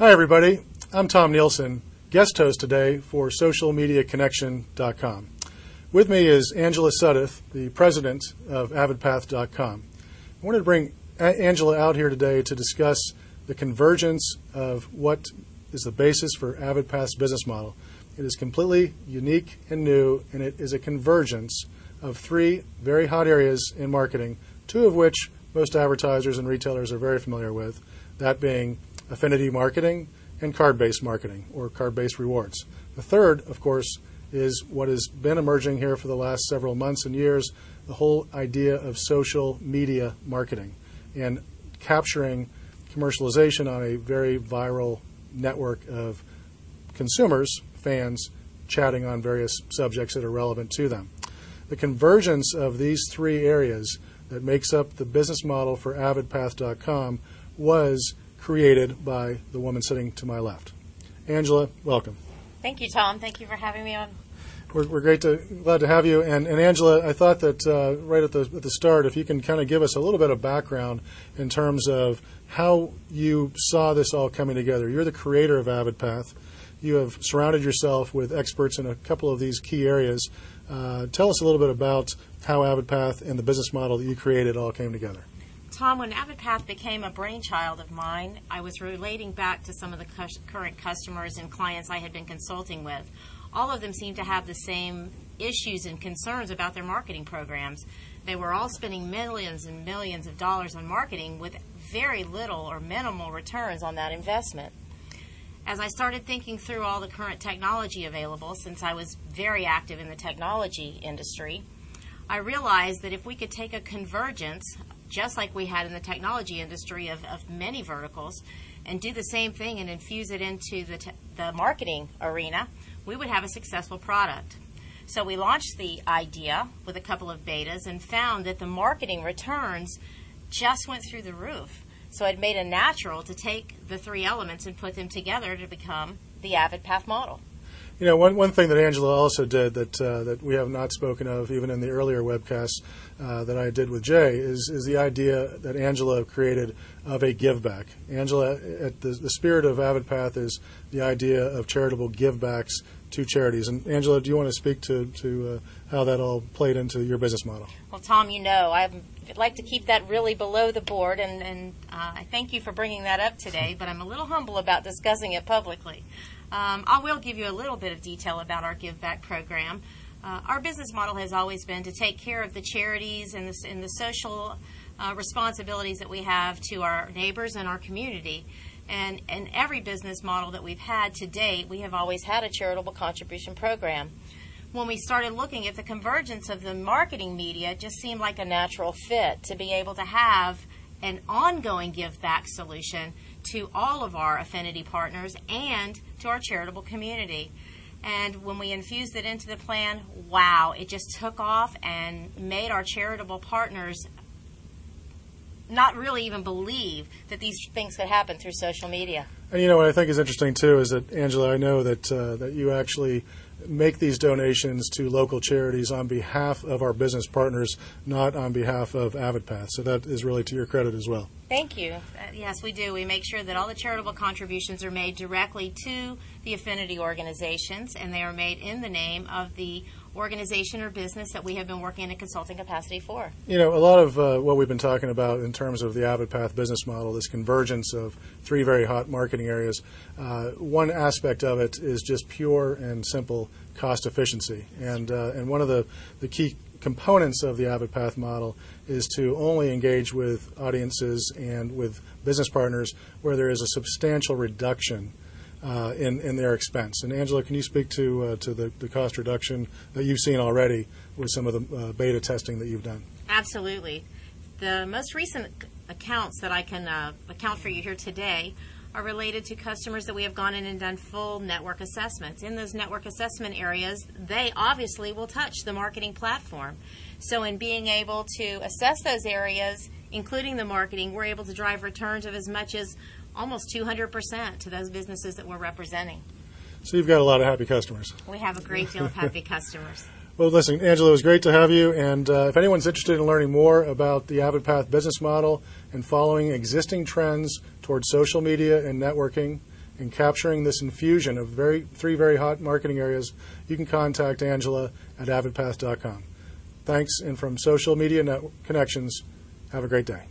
Hi, everybody. I'm Tom Nilsen, guest host today for socialmediaconnection.com. With me is Angela Suddath, the president of Avidpath.com. I wanted to bring Angela out here today to discuss the convergence of what is the basis for Avidpath's business model. It is completely unique and new, and it is a convergence of three very hot areas in marketing, two of which most advertisers and retailers are very familiar with, that being affinity marketing and card-based marketing, or card-based rewards. The third, of course, is what has been emerging here for the last several months and years, the whole idea of social media marketing and capturing commercialization on a very viral network of consumers, fans, chatting on various subjects that are relevant to them. The convergence of these three areas that makes up the business model for Avidpath.com was created by the woman sitting to my left. Angela, welcome. Thank you, Tom. Thank you for having me on. We're glad to have you. And Angela, I thought that right at the start, if you can kind of give us a little bit of background in terms of how you saw this all coming together. You're the creator of Avidpath. You have surrounded yourself with experts in a couple of these key areas. Tell us a little bit about how Avidpath and the business model that you created all came together. Tom, when Avidpath became a brainchild of mine, I was relating back to some of the current customers and clients I had been consulting with. All of them seemed to have the same issues and concerns about their marketing programs. They were all spending millions and millions of dollars on marketing with very little or minimal returns on that investment. As I started thinking through all the current technology available, since I was very active in the technology industry, I realized that if we could take a convergence, just like we had in the technology industry of many verticals, and do the same thing and infuse it into the marketing arena, we would have a successful product. So we launched the idea with a couple of betas and found that the marketing returns just went through the roof. So it made it natural to take the three elements and put them together to become the Avidpath model. You know, one thing that Angela also did that we have not spoken of even in the earlier webcasts that I did with Jay is the idea that Angela created of a give back. Angela, at the spirit of Avidpath is the idea of charitable give backs to charities. And Angela, do you want to speak to how that all played into your business model? Well, Tom, you know, I'd like to keep that really below the board, and I thank you for bringing that up today, but I'm a little humble about discussing it publicly. I will give you a little bit of detail about our Give Back program. Our business model has always been to take care of the charities and the social responsibilities that we have to our neighbors and our community. And in every business model that we've had to date, we have always had a charitable contribution program. When we started looking at the convergence of the marketing media, it just seemed like a natural fit to be able to have an ongoing give back solution to all of our affinity partners and to our charitable community. And when we infused it into the plan, wow, it just took off and made our charitable partners not really even believe that these things could happen through social media. And you know what I think is interesting too is that, Angela, I know that you actually make these donations to local charities on behalf of our business partners, not on behalf of Avidpath. So that is really to your credit as well. Thank you. Yes, we do. We make sure that all the charitable contributions are made directly to the affinity organizations, and they are made in the name of the organization or business that we have been working in a consulting capacity for. You know, a lot of what we've been talking about in terms of the Avidpath business model, this convergence of three very hot marketing areas, one aspect of it is just pure and simple cost efficiency. And one of the key components of the Avidpath model is to only engage with audiences and with business partners where there is a substantial reduction in their expense. And Angela, can you speak to the cost reduction that you've seen already with some of the beta testing that you've done? Absolutely. The most recent accounts that I can account for you here today are related to customers that we have gone in and done full network assessments. In those network assessment areas, they obviously will touch the marketing platform. So in being able to assess those areas, including the marketing, we're able to drive returns of as much as almost 200% to those businesses that we're representing. So you've got a lot of happy customers. We have a great deal of happy customers. Well, listen, Angela, it was great to have you. And if anyone's interested in learning more about the Avidpath business model and following existing trends towards social media and networking in capturing this infusion of three very hot marketing areas, you can contact Angela at avidpath.com. Thanks, and from Social Media Connections, have a great day.